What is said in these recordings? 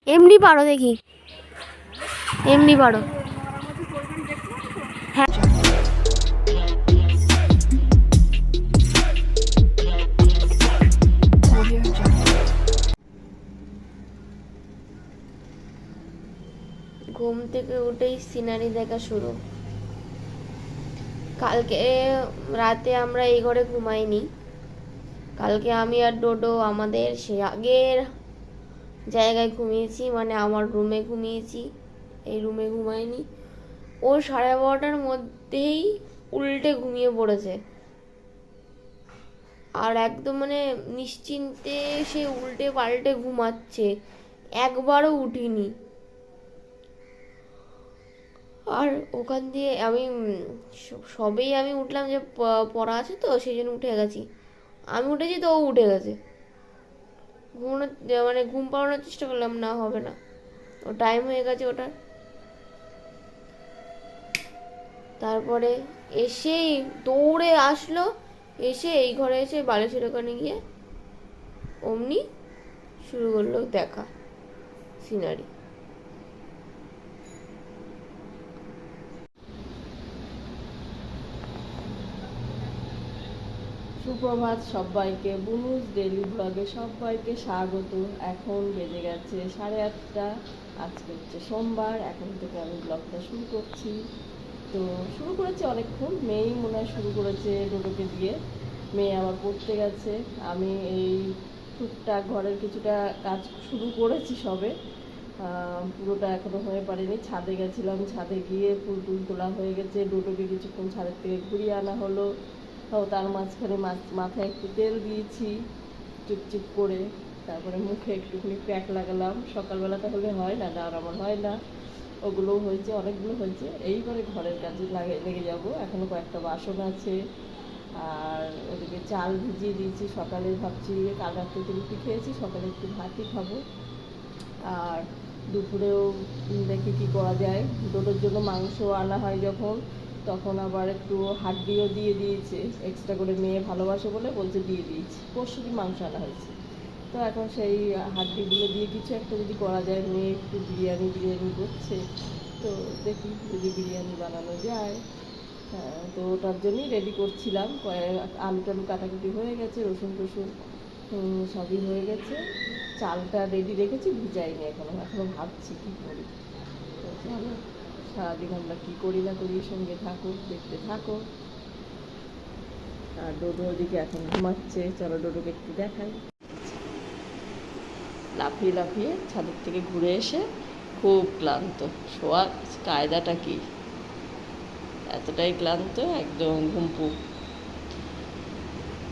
এমনি পারো দেখি, এমনি পারো। হ্যাঁ, ঘুম থেকে উঠেই সিনারি দেখা শুরু। কালকে রাতে আমরা এই ঘরে ঘুমাইনি। কালকে আমি আর ডোডো আমাদের সে আগের জায়গায় ঘুমিয়েছি, মানে আমার রুমে ঘুমিয়েছি, এই রুমে ঘুমাইনি। ও 12:30টার মধ্যেই উল্টে ঘুমিয়ে পড়েছে, আর একদম মানে নিশ্চিন্তে সে উল্টে পাল্টে ঘুমাচ্ছে, একবারও উঠিনি। আর ওখান দিয়ে আমি সবেই আমি উঠলাম, যে পড়া আছে তো সেই জন্য উঠে গেছি। আমি উঠেছি তো ও উঠে গেছে। ঘুমানো মানে ঘুম পাড়ানোর চেষ্টা করলাম, না হবে না, ও টাইম হয়ে গেছে ওটার। তারপরে এসেই দৌড়ে আসলো, এসে এই ঘরে এসে বালিশের ওখানে গিয়ে অমনি শুরু করলো দেখা সিনারি। সুপ্রভাত সবাইকে, বুনুস ডেইলি ব্লগে সবাইকে স্বাগত। এখন বেজে গেছে 8:30। আজকে হচ্ছে সোমবার। এখন থেকে আমি ব্লগটা শুরু করছি। তো শুরু করেছি অনেকক্ষণ, মেয়েই মনে হয় শুরু করেছে ডোডোকে দিয়ে। মেয়ে আবার পড়তে গেছে। আমি এই টুকটাক ঘরের কিছুটা কাজ শুরু করেছি সবে, পুরোটা এখনো হয়ে পারেনি। ছাদে গেছিলাম, ছাদে গিয়ে ফুল টুল তোলা হয়ে গেছে। ডোডোকে কিছুক্ষণ ছাদের থেকে ঘুরিয়ে আনা হলো। তার মাঝখানে মাথায় একটু তেল দিয়েছি চিপচিপ করে, তারপরে মুখে একটুখানি প্যাক লাগালাম। সকালবেলাটা হলে হয় না, আর আমার হয় না। ওগুলোও হয়েছে, অনেকগুলো হয়েছে। এইবারে ঘরের কাজে লেগে যাব। এখনো কয়েকটা বাসন আছে। আর ওদিকে চাল ভিজিয়ে দিয়েছি। সকালে ভাবছি কাল রাত্রে তো রুটি খেয়েছি, সকালে একটু ভাতই খাবো। আর দুপুরেও দেখি কি করা যায়। ডোডোর জন্য মাংস আনা হয় যখন, তখন আবার একটু হাড্ডিও দিয়ে দিয়েছে এক্সট্রা করে, মেয়ে ভালোবাসে বলে বলছে দিয়ে দিয়েছি। পরশুদিন মাংস আনা হয়েছে, তো এখন সেই হাড্ডিগুলো দিয়ে কিছু একটা যদি করা যায়। মেয়ে একটু বিরিয়ানি করছে, তো দেখি যদি বিরিয়ানি বানানো যায়। হ্যাঁ, তো ওটার জন্যই রেডি করছিলাম। আলু টালু কাটাকুটি হয়ে গেছে, রসুন টসুন সবই হয়ে গেছে। চালটা রেডি রেখেছি, ভিজাইনি এখনো ভাবছি কী করি। তো চলো, সারাদিন আমরা কী করি না করি, সঙ্গে থাকো, দেখতে থাকো। আর ডোডো ওদিকে এখন ঘুমাচ্ছে। চলো ডোডোকে একটু দেখাই। লাফিয়ে লাফিয়ে ছাদের থেকে ঘুরে এসে খুব ক্লান্ত। শোয়া কায়দাটা কি, এতটাই ক্লান্ত, একদম ঘুমপু।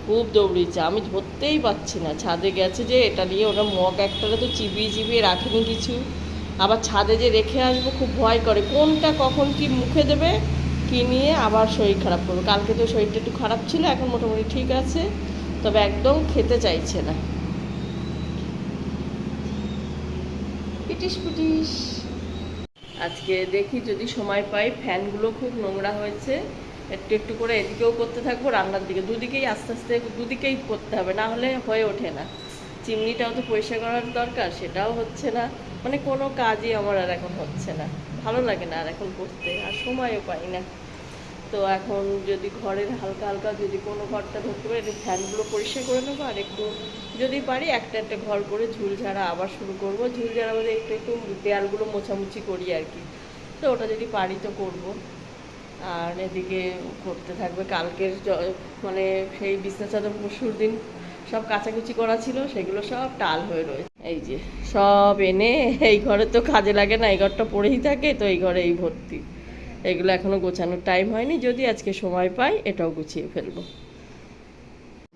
খুব দৌড়িয়েছে, আমি ধরতেই পারছি না। ছাদে গেছে যে এটা নিয়ে, ওটা মগ একটারে তো চিবিয়ে চিবিয়ে রাখেনি কিছু। আবার ছাদে যে রেখে আসবো খুব ভয় করে, কোনটা কখন কি মুখে দেবে, কি নিয়ে আবার শরীর খারাপ করবে। কালকে তো শরীরটা একটু খারাপ ছিল, এখন মোটামুটি ঠিক আছে, তবে একদম খেতে চাইছে না। পিটিস পিটিস। আজকে দেখি যদি সময় পাই। ফ্যানগুলো খুব নোংরা হয়েছে, একটু একটু করে এদিকেও করতে থাকবো, রান্নার দিকে, দুদিকেই আস্তে আস্তে দুদিকেই করতে হবে, না হলে হয়ে ওঠে না। চিমনিটাও তো পরিষ্কার করার দরকার, সেটাও হচ্ছে না। মানে কোনো কাজই আমার আর এখন হচ্ছে না, ভালো লাগে না আর এখন করতে, আর সময়ও পাই না। তো এখন যদি ঘরের হালকা হালকা যদি কোনো ঘরটা ধরতে পারি, একটু ফ্যানগুলো পরিষ্কার করে নেবো। আর একটু যদি পারি একটা একটা ঘর করে ঝুলঝাড়া আবার শুরু করবো। ঝুলঝাড়া বলে একটু একটু দেয়ালগুলো মোছামুছি করি আর কি, তো ওটা যদি পারি তো করব। আর এদিকে করতে থাকবে কালকের মানে সেই বিছনা চাদর পরশুর দিন সব কাচাকুচি করা ছিল, সেগুলো সব টাল হয়ে রয়েছে। এই যে সব এনে, এই ঘরে তো কাজে লাগে না, এই ঘরটা পড়েই থাকে, তো এই ঘরে এই ভর্তি। এগুলো এখনো গোছানোর টাইম হয়নি, যদি আজকে সময় পাই এটাও গুছিয়ে ফেলবো।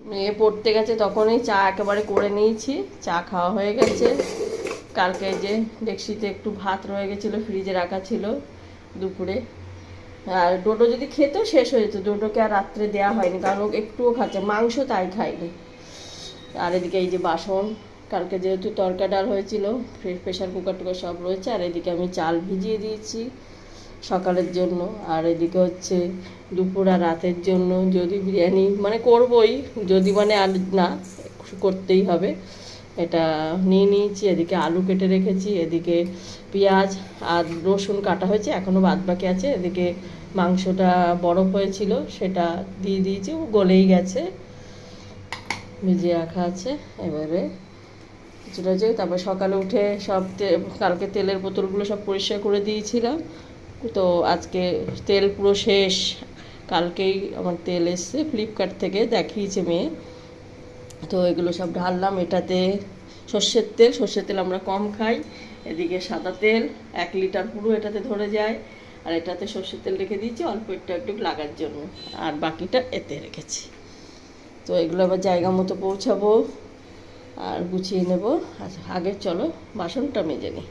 মেয়ে পড়তে গেছে তখনই চা একেবারে করে নিয়েছি, চা খাওয়া হয়ে গেছে। কালকে যে ডেকসিতে একটু ভাত রয়ে গেছিলো, ফ্রিজে রাখা ছিল দুপুরে। আর ডোডো যদি খেতেও শেষ হয়ে যেত, ডোডোকে আর রাত্রে দেওয়া হয়নি, কারণ ও একটুও খাচ্ছে মাংস, তাই খায়নি। আর এদিকে এই যে বাসন, কালকে যেহেতু তরকা ডাল হয়েছিল, প্রেশার কুকার টুকার সব রয়েছে। আর এদিকে আমি চাল ভিজিয়ে দিয়েছি সকালের জন্য। আর এদিকে হচ্ছে দুপুর আর রাতের জন্য, যদি বিরিয়ানি মানে করবই, যদি মানে আর না করতেই হবে, এটা নিয়ে নিয়েছি, এদিকে আলু কেটে রেখেছি, এদিকে পেঁয়াজ আর রসুন কাটা হয়েছে, এখনও বাদ বাকি আছে। এদিকে মাংসটা বরফ হয়েছিল সেটা দিয়ে দিয়েছি, ও গলেই গেছে, ভিজিয়ে রাখা আছে। এবারে কিছুটা যে তারপর সকালে উঠে সব কালকে তেলের বোতলগুলো সব পরিষ্কার করে দিয়েছিলাম, তো আজকে তেল পুরো শেষ। কালকেই আমার তেল এসছে ফ্লিপকার্ট থেকে, দেখিয়েছে মেয়ে, তো এগুলো সব ঢাললাম। এটাতে সর্ষের তেল আমরা কম খাই। এদিকে সাদা তেল 1 লিটার পুরো এটাতে ধরে যায়, আর এটাতে সর্ষের তেল রেখে দিয়েছি অল্প একটু লাগার জন্য, আর বাকিটা এতে রেখেছি। তো এগুলো আবার জায়গা মতো পৌঁছাবো আর গুছিয়ে নেব। আচ্ছা, আগে চলো বাসনটা মেজে নিই।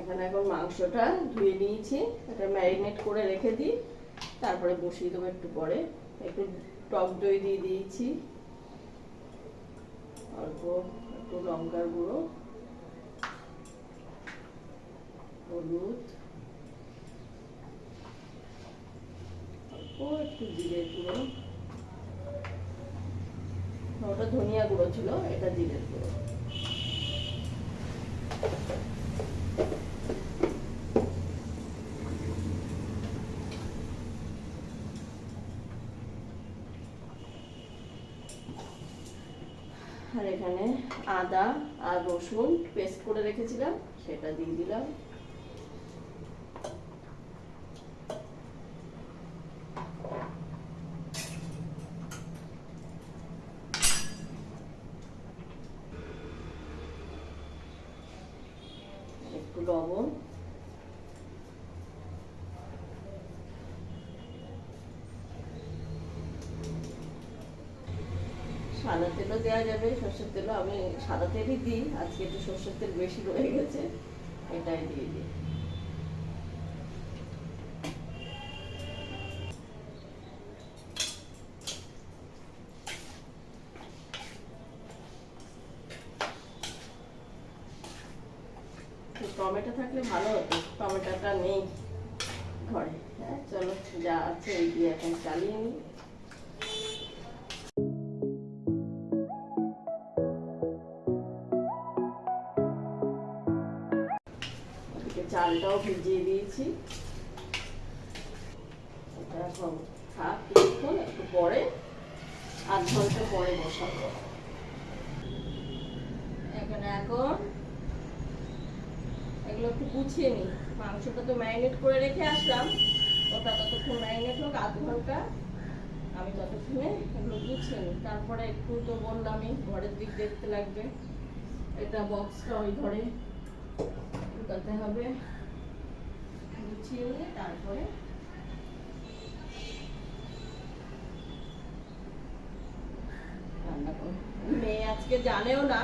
এখানে এখন মাংসটা ধুয়ে নিয়েছি, এটা ম্যারিনেট করে রেখে দিই, তারপরে বসিয়ে দেবো একটু পরে। একটু টক দই দিয়ে দিয়েছি, অল্প একটু লঙ্কার গুঁড়ো, হলুদ, অল্প একটু জিরের গুঁড়ো, ওটা ধনিয়া গুঁড়ো ছিল, এটা জিরের গুঁড়ো। আর এখানে আদা আর রসুন পেস্ট করে রেখেছিলাম, সেটা দিয়ে দিলাম। একটু লবণ, সাদা তেলও দেওয়া যাবে, সর্ষের তেলও, আমি সাদা তেলই দিই, আজকে একটু সর্ষের তেল বেশি রয়ে গেছে, এটাই দিয়ে দিই। টমেটো থাকলে ভালো হতো, টমেটোটা নেই ঘরে। হ্যাঁ চলো, যা আছে এই দিয়ে এখন চালিয়ে নিই। চালটাও ভিজিয়ে দিয়েছি, এটা এখন থাক কিছুক্ষণ, একটু পরে 8 ঘন্টা পরে বসাবো। এখানে এখন এগুলো একটু গুছিয়ে নিই। মাংসটা তো ম্যারিনেট করে রেখে আসলাম, ওটা ততক্ষণ ম্যারিনেট হোক 8 ঘন্টা, আমি ততক্ষণে এগুলো গুছিয়ে নিই। তারপরে একটু তো বললামই ঘরের দিক দেখতে লাগবে, এটা বক্সটা ওই ঘরে ঢুকাতে হবে, গুছিয়ে নিয়ে তারপরে রান্না করব। মেয়ে আজকে জানেও না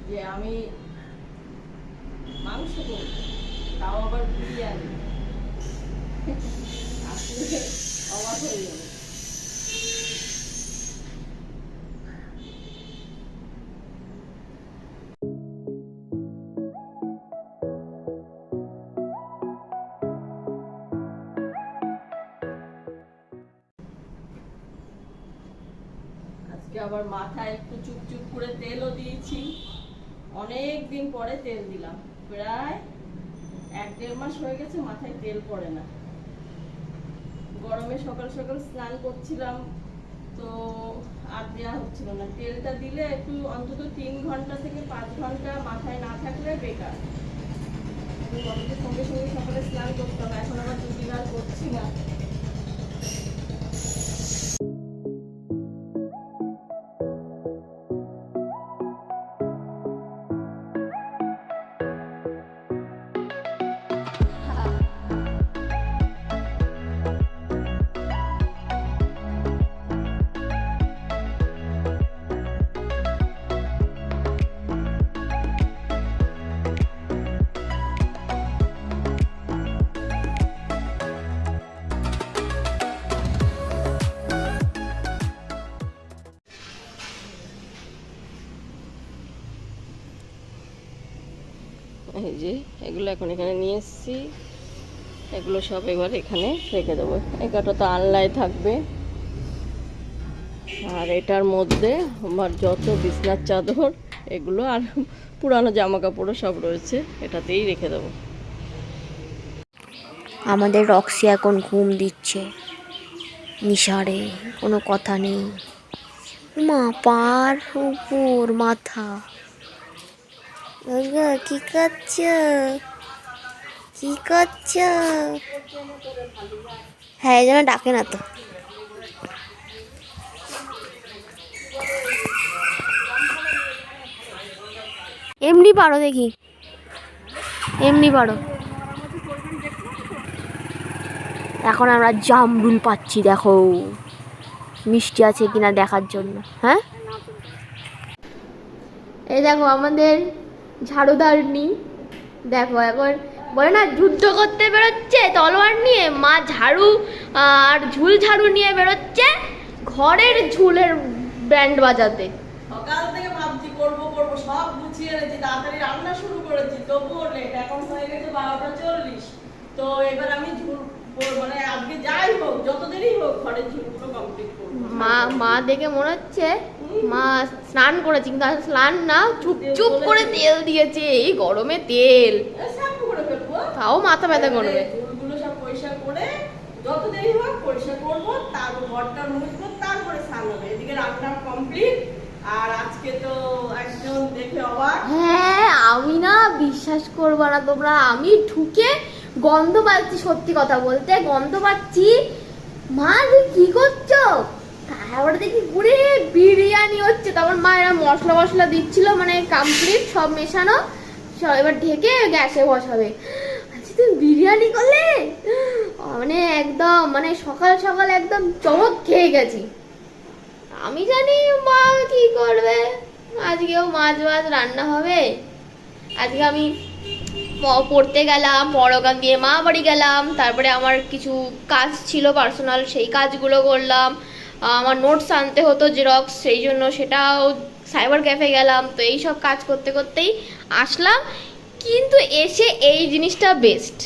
যে আমি মাংস করব, তাও আবার বিরিয়ানি, আসলে অবাক হয়ে যাবে। আজকে আবার মাথায় একটু চুপচুপ করে তেলও দিয়েছি, অনেক দিন পরে তেল দিলাম, প্রায় 1-1.5 মাস হয়ে গেছে মাথায় তেল পড়ে না। গরমে সকাল সকাল স্নান করছিলাম, তো আর দেওয়া হচ্ছিল না। তেলটা দিলে একটু অন্তত 3 ঘন্টা থেকে 5 ঘন্টা মাথায় না থাকলে বেকার। গরমের সঙ্গে সঙ্গে সকালে স্নান করতাম, এখন আবার 2 দিন আর করছি না। এই যে এগুলো এখন এখানে নিয়ে এসেছি, এগুলো সব এবার এখানে রেখে দেবো। এটা তো আনলাই থাকবে। আর এটার মধ্যে আমার যত বিছনার চাদর এগুলো আর পুরানো জামা কাপড়ও সব রয়েছে, এটাতেই রেখে দেবো। আমাদের রক্সি এখন ঘুম দিচ্ছে নিশারে, কোনো কথা নেই। মা পার উপর মাথা, কি করছ, কি করছ? হ্যাঁ এই জন্য ডাকে না তো। এমনি পারো দেখি, এমনি পারো। এখন আমরা জামরুল পাচ্ছি, দেখো মিষ্টি আছে কিনা দেখার জন্য। হ্যাঁ এই দেখো আমাদের ঝাড়ুদারনি, দেখো এখন বলে না যুদ্ধ করতে বেরোচ্ছে তলোয়ার নিয়ে, মা ঝাড়ু আর ঝুল ঝাড়ু নিয়ে বেরোচ্ছে ঘরের ঝুলের ব্যান্ড বাজাতে। সকাল থেকে ভাবছি করবো করবো, সব গুছিয়ে রেখেছি, তাড়াতাড়ি রান্না শুরু করেছি, তবুও লেট। এখন হয়ে গেছে 12টা 40। তো এবার আমি মানে আজকে যাই হোক, যত দেরি হোক ঘরের ঝুলগুলো কমপ্লিট করবো। মা দেখে মনে হচ্ছে মা স্নান করেছে, কিন্তু আসলে স্নান না, চুপ চুপ করে তেল দিয়েছে। এই গরমে তেল, শ্যাম্পু করে ফেলবো, তাও মাথা ব্যথা করবে। চুলগুলো সব পরিষ্কার করে যত দেরি হোক পরিষ্কার করবো, তারপর ঘরটা মুছবো, তারপরে স্নান হবে। এদিকে রান্না কমপ্লিট। আর আজকে তো একজন দেখে অবাক। হ্যাঁ আমি না বিশ্বাস করবো না তোমরা, আমি ঢুকে গন্ধ পাচ্ছি, সত্যি কথা বলতে গন্ধ পাচ্ছি। মা তুমি কি করছো? তারপরে দেখি ঘুরে বিরিয়ানি হচ্ছে। তারপর মা এরা মশলা মশলা দিচ্ছিল, মানে কমপ্লিট সব মেশানো, সব এবার ঢেকে গ্যাসে বসাবে। আচ্ছা তুমি বিরিয়ানি করলে, মানে একদম মানে সকাল সকাল একদম চমক খেয়ে গেছি। আমি জানি মা কি করবে, আজকেও মাছ রান্না হবে। আজকে আমি পড়তে গেলাম, পরগান দিয়ে মা বাড়ি গেলাম, তারপরে আমার কিছু কাজ ছিল পার্সোনাল, সেই কাজগুলো করলাম। আমার নোটস আনতে হতো জেরক্স, সেই জন্য সেটাও সাইবার ক্যাফে গেলাম। তো এই সব কাজ করতে করতেই আসলাম, কিন্তু এসে এই জিনিসটা বেস্ট।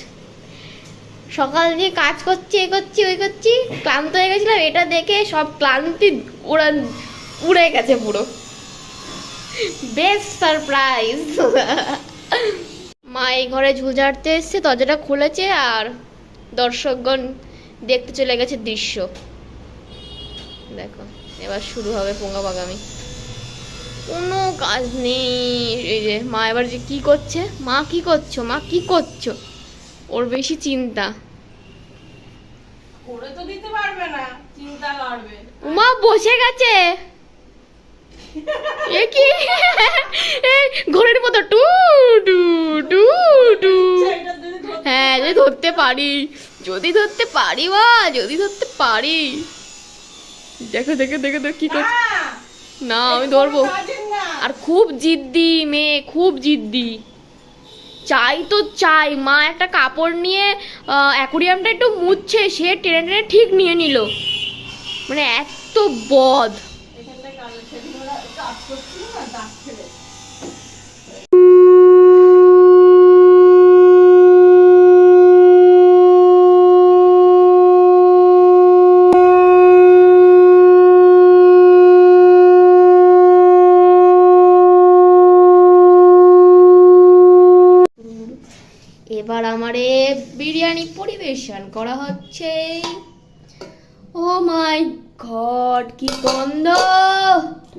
সকাল দিয়ে কাজ করছি, এ করছি ওই করছি, ক্লান্ত হয়ে গেছিলাম, এটা দেখে সব ক্লান্তি উড়ে গেছে পুরো। Best surprise. মা এই ঘরে ঝুল ঝাড়তে এসছে, দরজাটা খুলেছে আর দর্শকগণ দেখতে চলে গেছে দৃশ্য। দেখো এবার শুরু হবে পোঙা বাগামি, কোনো কাজ নেই। এই যে মা এবার যে কি করছে, মা কি করছো, মা কি করছো, ওর বেশি চিন্তা। করে তো দিতে পারবে না, চিন্তা করবে। মা বসে গেছে, এ কি ঘরের মতো টু টু টু টু। হ্যাঁ যদি ধরতে পারি, যদি ধরতে পারি মা, যদি ধরতে পারি। দেখো দেখো দেখো দেখো কি করছে। না আমি ধরবো। আর খুব জিদ্দি মেয়ে, খুব জিদ্দি, চাই তো চাই। মা একটা কাপড় নিয়ে অ্যাকুরিয়ামটা একটু মুছছে, সে টেনে টেনে ঠিক নিয়ে নিল, মানে এত বদ। এবার আমারে বিরিয়ানি পরিবেশন করা হচ্ছে। ও মাই গড কি গন্ধ,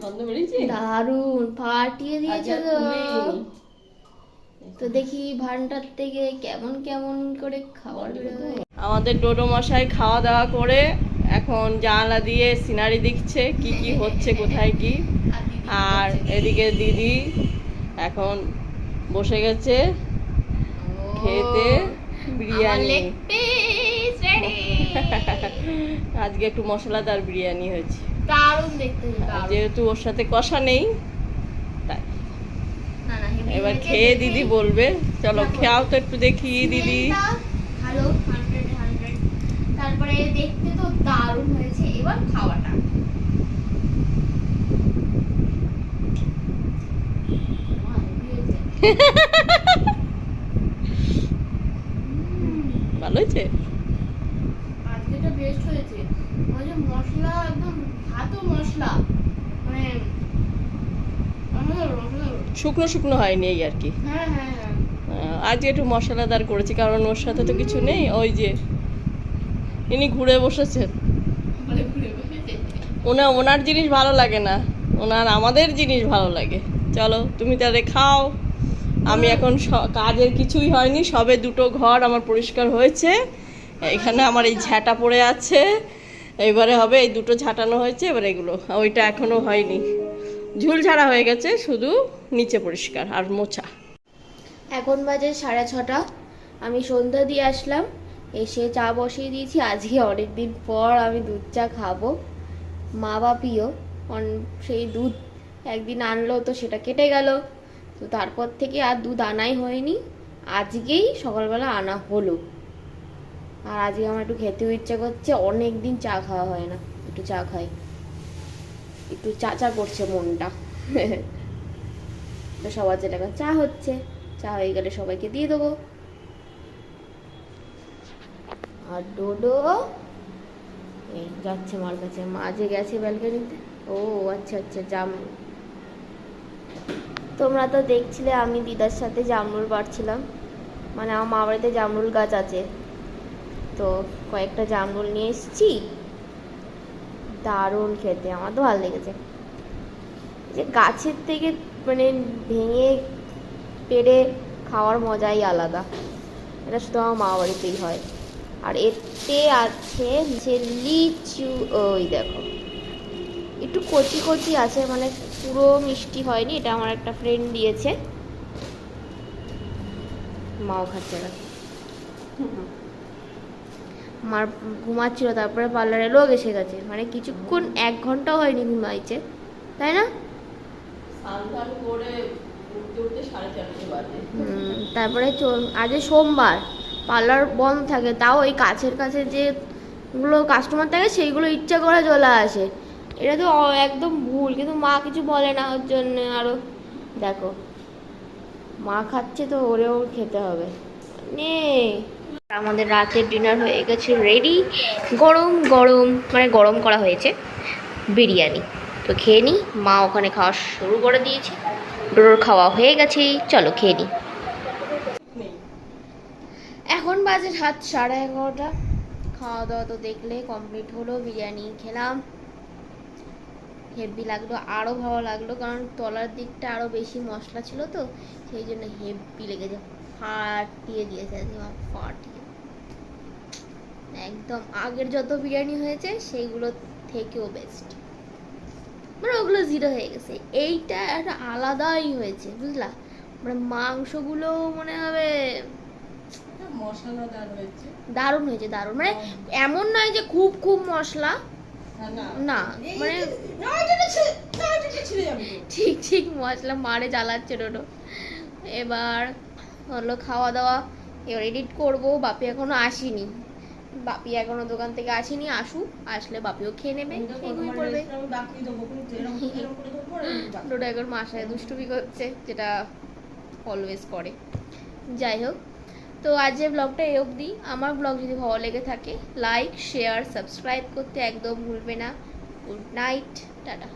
গন্ধ বেরিয়েছে, দারুণ ফাটিয়ে দিয়েছে তো। তো দেখি ভান্ডার থেকে কেমন কেমন করে খাবার বেরোয়। আমাদের ডোডো মশাই খাওয়া দাওয়া করে এখন জানলা দিয়ে সিনারি দেখছে, কি কি হচ্ছে কোথায় কি। আর এদিকে দিদি এখন বসে গেছে খেতে বিরিয়ানি। আজকে একটু মশলাদার বিরিয়ানি হয়েছে, দারুণ দেখতে। যেহেতু ওর সাথে কষা নেই তাই। না না এবার খেয়ে দিদি বলবে। চলো খেয়াও তো একটু দেখি দিদি। ভালো 100 তারপরে দেখতে তো দারুণ হয়েছে। এবার খাওয়াটা ভালো হয়েছে? আজকেটা বেস্ট হয়েছে। ওই যে মশলা একদম ভাতও মশলা, মানে শুকনো শুকনো হয়নি এই আর কি। হ্যাঁ হ্যাঁ হ্যাঁ। আজকে একটু মশলাদার করেছি, কারণ ওর সাথে তো কিছু নেই। ওই যে ইনি ঘুরে বসেছেন, ওনার জিনিস ভালো লাগে না, আমাদের জিনিস ভালো লাগে। চলো তুমি তাহলে খাও। আমি এখন কাজের কিছুই হয়নি, সবে দুটো ঘর আমার পরিষ্কার হয়েছে। এখানে আমার এই ঝাঁটা পড়ে আছে, এবারে হবে। এই দুটো ঝাঁটানো হয়েছে, এবার এগুলো, ওইটা এখনো হয়নি। ঝুল ঝাড়া হয়ে গেছে, শুধু নিচে পরিষ্কার আর মোছা। এখন বাজে 6:30। আমি সন্ধ্যা দিয়ে আসলাম, এসে চা বসিয়ে দিয়েছি। আজকে অনেকদিন পর আমি দুধ চা খাবো। মা বাপিও সেই দুধ একদিন আনলো, তো সেটা কেটে গেল, তো তারপর থেকে আর দুধ আনাই হয়নি। আজকেই সকালবেলা আনা হলো। আর আজকে আমার একটু খেতেও ইচ্ছা করছে, অনেক দিন চা খাওয়া হয় না, একটু চা খাই, একটু চা চা করছে মনটা। তো সবার যেটা এখন চা হচ্ছে, চা হয়ে গেলে সবাইকে দিয়ে দেবো। আর ডোডো এই যাচ্ছে মার কাছে, মা যে গেছে ব্যালকনিতে। ও আচ্ছা আচ্ছা, জামরুল। তোমরা তো দেখছিলে আমি দিদার সাথে জামরুল পাড়ছিলাম, মানে আমার মা বাড়িতে জামরুল গাছ আছে, তো কয়েকটা জামরুল নিয়ে এসেছি। দারুণ খেতে, আমার তো ভালো লেগেছে। যে গাছের থেকে মানে ভেঙে পেড়ে খাওয়ার মজাই আলাদা, এটা শুধু আমার মা বাড়িতেই হয়। আর এতে আছে যে লিচু, ওই দেখো একটু কচি কচি আছে, মানে পুরো মিষ্টি হয়নি। এটা আমার একটা ফ্রেন্ড দিয়েছে, মাও খাচ্ছে না। মার ঘুমাচ্ছিল, তারপরে পার্লারে লোক এসে গেছে, মানে কিছুক্ষণ 1 ঘন্টাও হয়নি ঘুমাইছে, তাই না? তারপরে আজ সোমবার, পার্লার বন্ধ থাকে, তাও ওই কাছের কাছে যেগুলো কাস্টমার থাকে সেইগুলো ইচ্ছা করে চলে আসে। এটা তো একদম ভুল, কিন্তু মা কিছু বলে না ওর জন্য। আরো দেখো মা খাচ্ছে, তো ওরেও খেতে হবে। নে, আমাদের রাতের ডিনার হয়ে গেছে রেডি। গরম গরম, মানে গরম করা হয়েছে বিরিয়ানি, তো খেয়ে নিই। মা ওখানে খাওয়া শুরু করে দিয়েছে, ডোর খাওয়া হয়ে গেছে, চলো খেয়ে নিই। এখন বাজে 11:30। খাওয়া দাওয়া তো দেখলে কমপ্লিট হলো, বিরিয়ানি খেলাম, হেভি লাগলো, আরও ভালো লাগলো, কারণ তলার দিকটা আরও বেশি মশলা ছিল, তো সেই জন্য হেভি লেগেছে, ফাটিয়ে দিয়েছে আজকে, ফাটিয়ে একদম। আগের যত বিরিয়ানি হয়েছে সেইগুলো থেকেও বেস্ট, মানে ওগুলো জিরো হয়ে গেছে, এইটা একটা আলাদাই হয়েছে, বুঝলা? মানে মাংসগুলো মনে হবে দারুণ হয়েছে, দারুণ। মানে এমন নয় যে খুব খুব মশলা, না, মানে ঠিক ঠিক মশলা মারে জ্বালাচ্ছে ডোডো। এবার হলো খাওয়া দাওয়া, এবার এডিট করবো। বাপি এখনো আসেনি, বাপি এখনো দোকান থেকে আসেনি, আসুক, আসলে বাপিও খেয়ে নেবে, খেয়ে পড়বে। ডোডো এখন মাসায় দুষ্টুমি করছে, যেটা অলওয়েজ করে। যাই হোক, তো আজকের ব্লগটা এই অবধি। আমার ব্লগ যদি ভালো লেগে থাকে, লাইক শেয়ার সাবস্ক্রাইব করতে একদম ভুলবে না। Good night, tata.